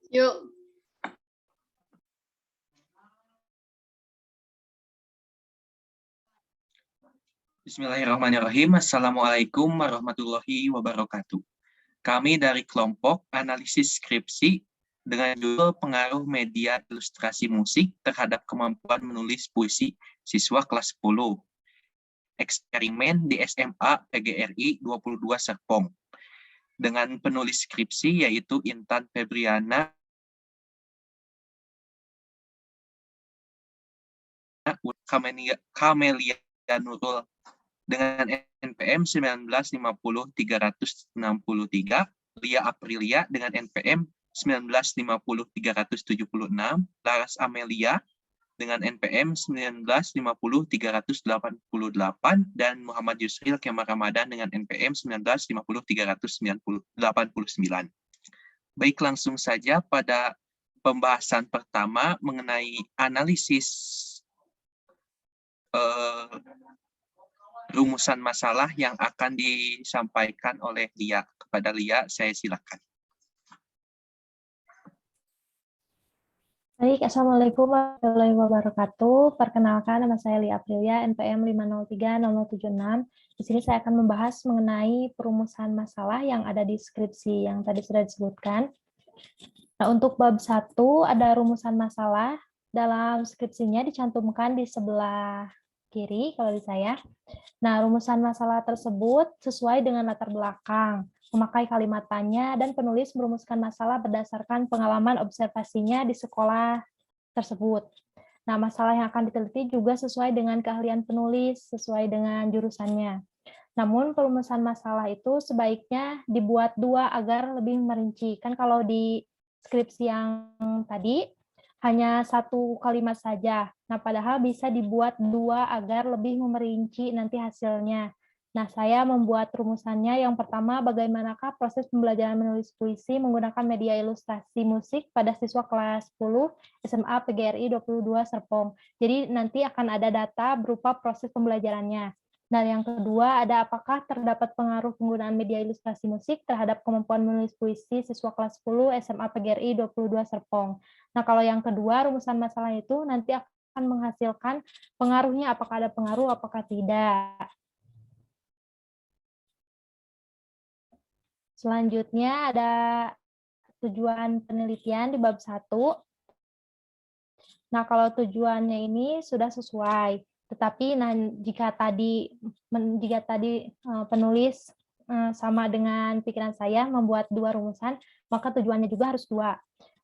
Yuk. Bismillahirrahmanirrahim. Assalamualaikum warahmatullahi wabarakatuh. Kami dari kelompok analisis skripsi dengan judul Pengaruh Media Ilustrasi Musik terhadap Kemampuan Menulis Puisi Siswa Kelas 10. Eksperimen di SMA PGRI 22 Serpong. Dengan penulis skripsi yaitu Intan Febriana Kamelia Nurul dengan NPM 1950-363, Lia Aprilia dengan NPM 1950-376, Laras Amelia dengan NPM 1950-388, dan Muhammad Yusril Kemar Ramadan dengan NPM 1950-389. Baik, langsung saja pada pembahasan pertama mengenai analisis rumusan masalah yang akan disampaikan oleh Lia. Kepada Lia, saya silakan. Baik, Assalamualaikum warahmatullahi wabarakatuh. Perkenalkan, nama saya Lia Aprilia, NPM 5030076. Di sini saya akan membahas mengenai perumusan masalah yang ada di skripsi yang tadi sudah disebutkan. Nah, untuk bab 1 ada rumusan masalah. Dalam skripsinya dicantumkan di sebelah kiri kalau di saya. Nah, rumusan masalah tersebut sesuai dengan latar belakang, memakai kalimat tanya, dan penulis merumuskan masalah berdasarkan pengalaman observasinya di sekolah tersebut. Nah, masalah yang akan diteliti juga sesuai dengan keahlian penulis, sesuai dengan jurusannya. Namun, perumusan masalah itu sebaiknya dibuat 2 agar lebih merinci. Kan kalau di skripsi yang tadi, hanya 1 kalimat saja. Nah, padahal bisa dibuat 2 agar lebih memerinci nanti hasilnya. Nah, saya membuat rumusannya. Yang pertama, bagaimanakah proses pembelajaran menulis puisi menggunakan media ilustrasi musik pada siswa kelas 10 SMA PGRI 22 Serpong. Jadi nanti akan ada data berupa proses pembelajarannya. Nah, yang kedua, ada apakah terdapat pengaruh penggunaan media ilustrasi musik terhadap kemampuan menulis puisi siswa kelas 10 SMA PGRI 22 Serpong. Nah, kalau yang kedua, rumusan masalah itu nanti akan menghasilkan pengaruhnya, apakah ada pengaruh, apakah tidak. Selanjutnya ada tujuan penelitian di bab 1. Nah, kalau tujuannya ini sudah sesuai. Tetapi jika tadi penulis sama dengan pikiran saya membuat 2 rumusan, maka tujuannya juga harus 2.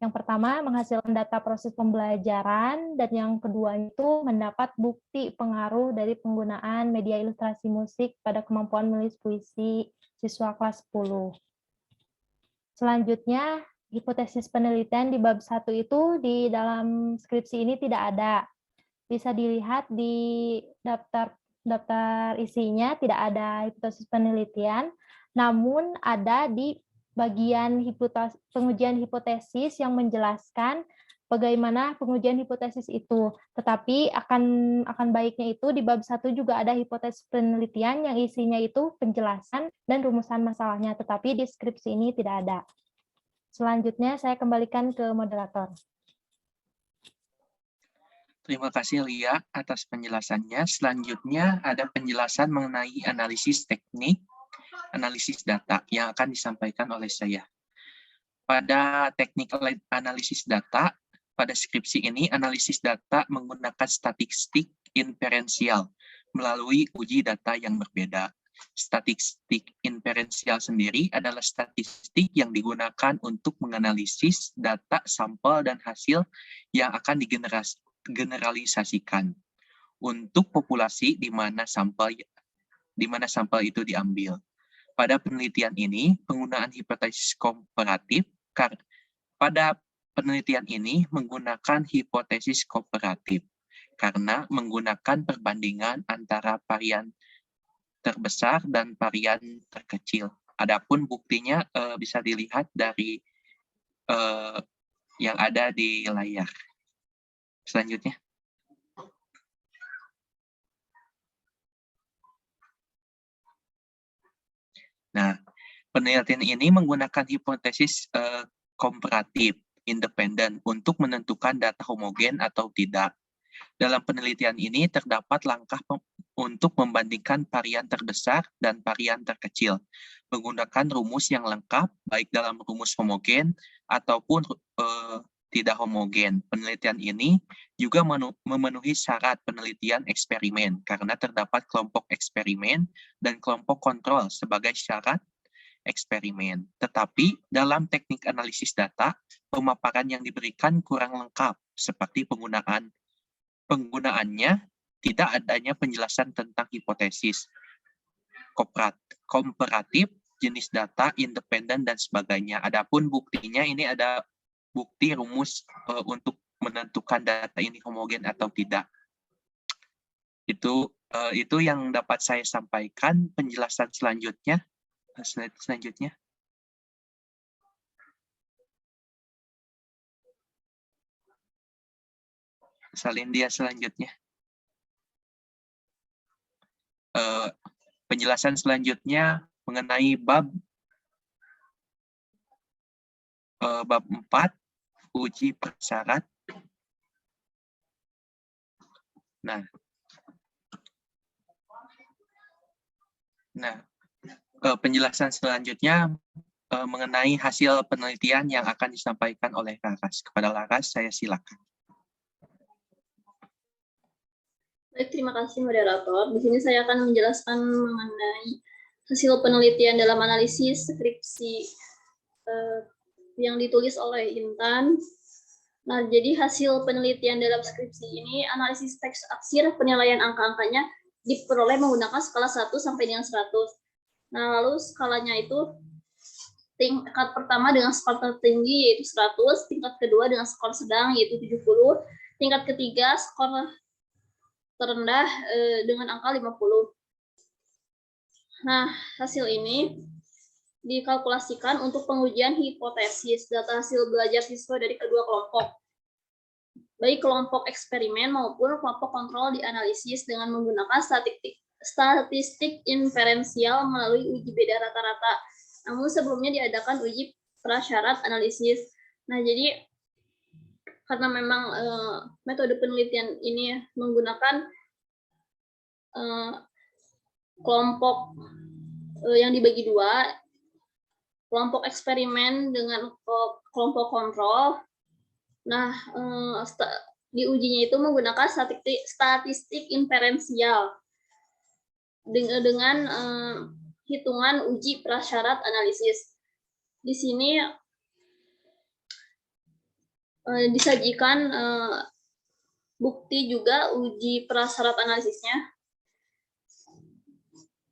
Yang pertama, menghasilkan data proses pembelajaran, dan yang kedua itu mendapat bukti pengaruh dari penggunaan media ilustrasi musik pada kemampuan menulis puisi siswa kelas 10. Selanjutnya, hipotesis penelitian di bab 1 itu di dalam skripsi ini tidak ada. Bisa dilihat di daftar isinya tidak ada hipotesis penelitian, namun ada di bagian pengujian hipotesis yang menjelaskan bagaimana pengujian hipotesis itu. Tetapi akan baiknya itu di bab 1 juga ada hipotesis penelitian yang isinya itu penjelasan dan rumusan masalahnya, tetapi di skripsi ini tidak ada. Selanjutnya saya kembalikan ke moderator. Terima kasih Lia atas penjelasannya. Selanjutnya ada penjelasan mengenai analisis teknik, analisis data yang akan disampaikan oleh saya. Pada teknik analisis data, pada skripsi ini analisis data menggunakan statistik inferensial melalui uji data yang berbeda. Statistik inferensial sendiri adalah statistik yang digunakan untuk menganalisis data sampel dan hasil yang akan digeneralisasikan untuk populasi di mana sampel itu diambil. Pada penelitian ini, penggunaan hipotesis komparatif karena menggunakan perbandingan antara varian terbesar dan varian terkecil. Adapun buktinya bisa dilihat dari yang ada di layar. Selanjutnya. Nah, penelitian ini menggunakan hipotesis komparatif. independen untuk menentukan data homogen atau tidak. Dalam penelitian ini terdapat langkah untuk membandingkan varian terbesar dan varian terkecil, menggunakan rumus yang lengkap, baik dalam rumus homogen ataupun tidak homogen. Penelitian ini juga memenuhi syarat penelitian eksperimen, karena terdapat kelompok eksperimen dan kelompok kontrol sebagai syarat eksperimen. Tetapi dalam teknik analisis data, pemaparan yang diberikan kurang lengkap, seperti penggunaannya tidak adanya penjelasan tentang hipotesis, komparatif, jenis data, independen, dan sebagainya. Adapun buktinya ini ada bukti rumus untuk menentukan data ini homogen atau tidak. Itu yang dapat saya sampaikan. Penjelasan selanjutnya, slide selanjutnya. Salin dia selanjutnya. Penjelasan selanjutnya mengenai bab 4, uji prasyarat. Nah, penjelasan selanjutnya mengenai hasil penelitian yang akan disampaikan oleh Laras. Kepada Laras, saya silakan. Baik, terima kasih moderator. Di sini saya akan menjelaskan mengenai hasil penelitian dalam analisis skripsi yang ditulis oleh Intan. Nah, jadi hasil penelitian dalam skripsi ini, analisis teks aksir, penilaian angka-angkanya diperoleh menggunakan skala 1 sampai dengan 100. Nah, lalu skalanya itu tingkat pertama dengan skor tertinggi yaitu 100, tingkat kedua dengan skor sedang yaitu 70, tingkat ketiga skor terendah dengan angka 50. Nah, hasil ini dikalkulasikan untuk pengujian hipotesis data hasil belajar siswa dari kedua kelompok, baik kelompok eksperimen maupun kelompok kontrol dianalisis dengan menggunakan statistik inferensial melalui uji beda rata-rata. Namun sebelumnya diadakan uji prasyarat analisis. Nah, jadi karena memang metode penelitian ini menggunakan kelompok yang dibagi dua, kelompok eksperimen dengan kelompok kontrol. Nah, di ujinya itu menggunakan statistik inferensial dengan hitungan uji prasyarat analisis. Di sini disajikan bukti juga uji prasyarat analisisnya.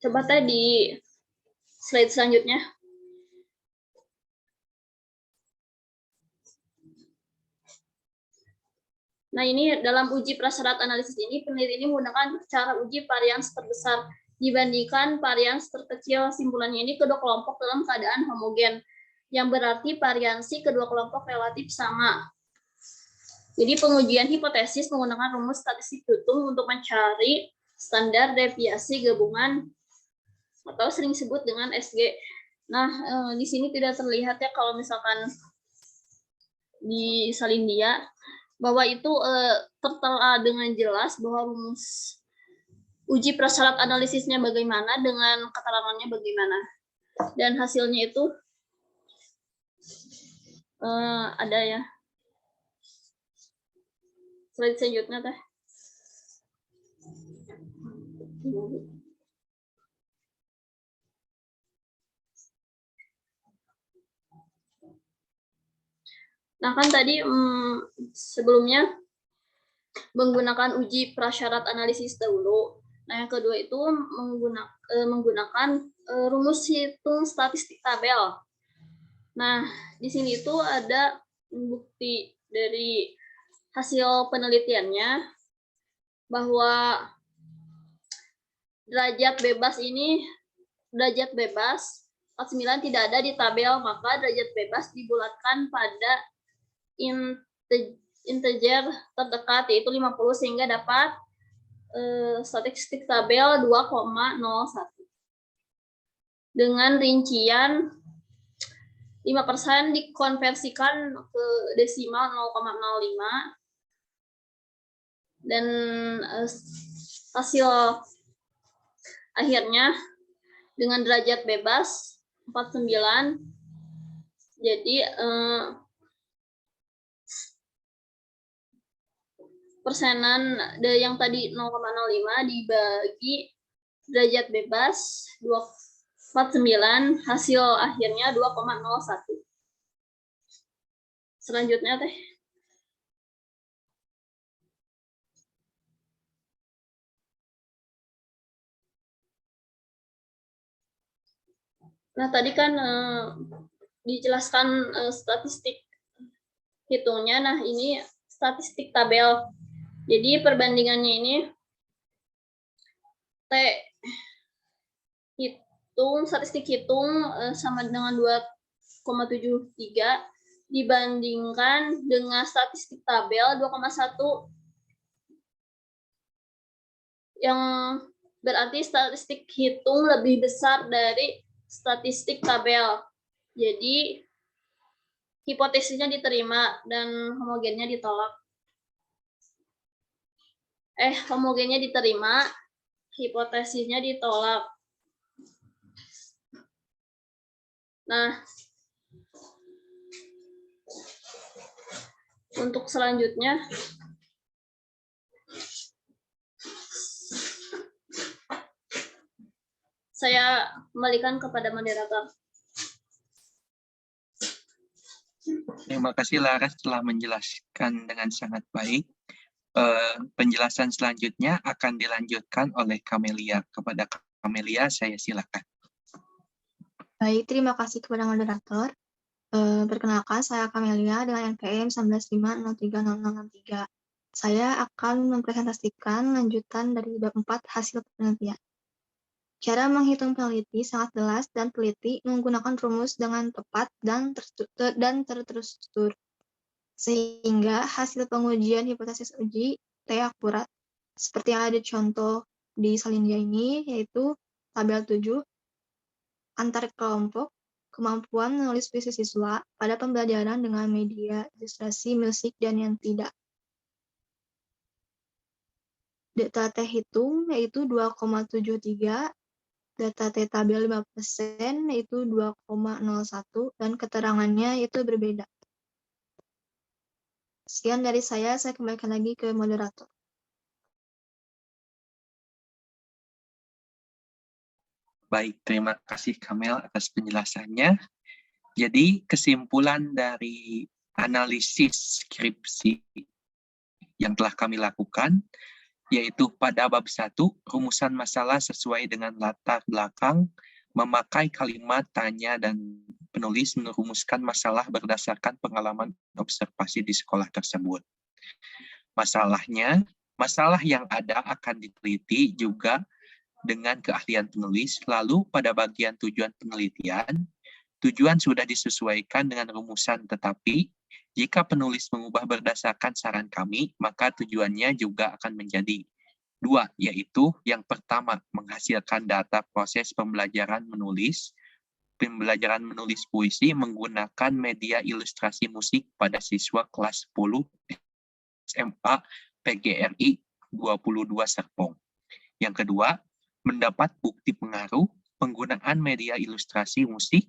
Coba di slide selanjutnya. Nah, ini dalam uji prasyarat analisis ini, peneliti ini menggunakan cara uji varians terbesar dibandingkan varians terkecil. Simpulannya ini kedua kelompok dalam keadaan homogen, yang berarti variansi kedua kelompok relatif sama. Jadi pengujian hipotesis menggunakan rumus statistik Newton untuk mencari standar deviasi gabungan atau sering disebut dengan SG. Nah, di sini tidak terlihat ya kalau misalkan di salin dia bahwa itu tertera dengan jelas bahwa rumus uji prasyarat analisisnya bagaimana dengan keterangannya bagaimana. Dan hasilnya itu ada ya. Slide selanjutnya teh. Nah, kan tadi sebelumnya menggunakan uji prasyarat analisis dahulu. Nah, yang kedua itu menggunakan rumus hitung statistik tabel. Nah, di sini itu ada bukti dari hasil penelitiannya bahwa derajat bebas 49 tidak ada di tabel, maka derajat bebas dibulatkan pada integer terdekat yaitu 50 sehingga dapat statistik tabel 2,01 dengan rincian 5% dikonversikan ke desimal 0,05 dan hasil akhirnya dengan derajat bebas 49. Jadi persenan yang tadi 0,05 dibagi derajat bebas 249, hasil akhirnya 2,01. Selanjutnya teh. Nah, tadi kan dijelaskan statistik hitungnya. Nah, ini statistik tabel. Jadi perbandingannya ini T hitung, statistik hitung sama dengan 2,73 dibandingkan dengan statistik tabel 2,1, yang berarti statistik hitung lebih besar dari statistik tabel. Jadi hipotesisnya diterima dan homogennya ditolak. Homogennya diterima, hipotesisnya ditolak. Nah, untuk selanjutnya saya kembalikan kepada moderator. Terima kasih Laras telah menjelaskan dengan sangat baik. Penjelasan selanjutnya akan dilanjutkan oleh Kamelia. Kepada Kamelia, saya silakan. Baik, terima kasih kepada moderator. Perkenalkan, saya Kamelia dengan NPM 19503063. Saya akan mempresentasikan lanjutan dari bab 4 hasil penelitian. Cara menghitung peneliti sangat jelas dan teliti menggunakan rumus dengan tepat dan terstruktur, sehingga hasil pengujian hipotesis uji T akurat. Seperti yang ada contoh di salindia ini, yaitu tabel 7, antar kelompok, kemampuan menulis puisi siswa pada pembelajaran dengan media ilustrasi, musik, dan yang tidak. Data T hitung yaitu 2,73, data T tabel 5% yaitu 2,01, dan keterangannya itu berbeda. Sekian dari saya kembalikan lagi ke moderator. Baik, terima kasih Kamel atas penjelasannya. Jadi kesimpulan dari analisis skripsi yang telah kami lakukan, yaitu pada bab 1, rumusan masalah sesuai dengan latar belakang, memakai kalimat tanya dan penulis merumuskan masalah berdasarkan pengalaman observasi di sekolah tersebut. Masalah yang ada akan diteliti juga dengan keahlian penulis. Lalu pada bagian tujuan penelitian, tujuan sudah disesuaikan dengan rumusan, tetapi jika penulis mengubah berdasarkan saran kami, maka tujuannya juga akan menjadi 2, yaitu yang pertama, menghasilkan data proses pembelajaran menulis puisi menggunakan media ilustrasi musik pada siswa kelas 10 SMA PGRI 22 Serpong. Yang kedua, mendapat bukti pengaruh penggunaan media ilustrasi musik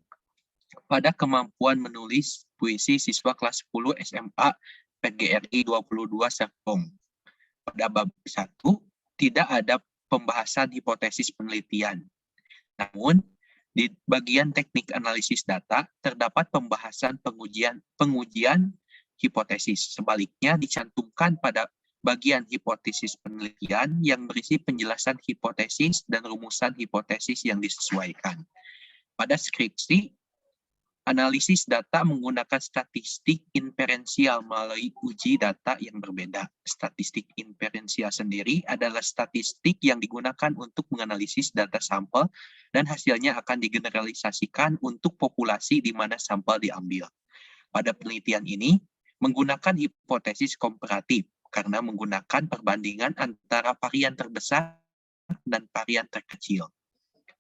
pada kemampuan menulis puisi siswa kelas 10 SMA PGRI 22 Serpong. Pada bab 1, tidak ada pembahasan hipotesis penelitian. Namun, di bagian teknik analisis data, terdapat pembahasan pengujian hipotesis. Sebaliknya, dicantumkan pada bagian hipotesis penelitian yang berisi penjelasan hipotesis dan rumusan hipotesis yang disesuaikan. Pada skripsi, analisis data menggunakan statistik inferensial melalui uji data yang berbeda. Statistik inferensial sendiri adalah statistik yang digunakan untuk menganalisis data sampel dan hasilnya akan digeneralisasikan untuk populasi di mana sampel diambil. Pada penelitian ini, menggunakan hipotesis komparatif karena menggunakan perbandingan antara varian terbesar dan varian terkecil.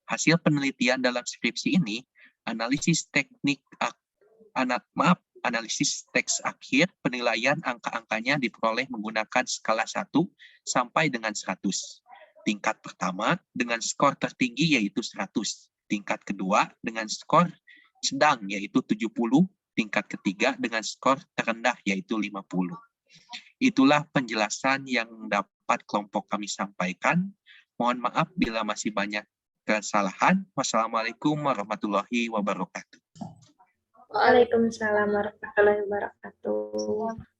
Hasil penelitian dalam skripsi ini, analisis teknik Analisis teks akhir, penilaian angka-angkanya diperoleh menggunakan skala 1 sampai dengan 100. Tingkat pertama dengan skor tertinggi yaitu 100. Tingkat kedua dengan skor sedang yaitu 70. Tingkat ketiga dengan skor terendah yaitu 50. Itulah penjelasan yang dapat kelompok kami sampaikan. Mohon maaf bila masih banyak kesalahan. Wassalamualaikum warahmatullahi wabarakatuh. Waalaikumsalam warahmatullahi wabarakatuh.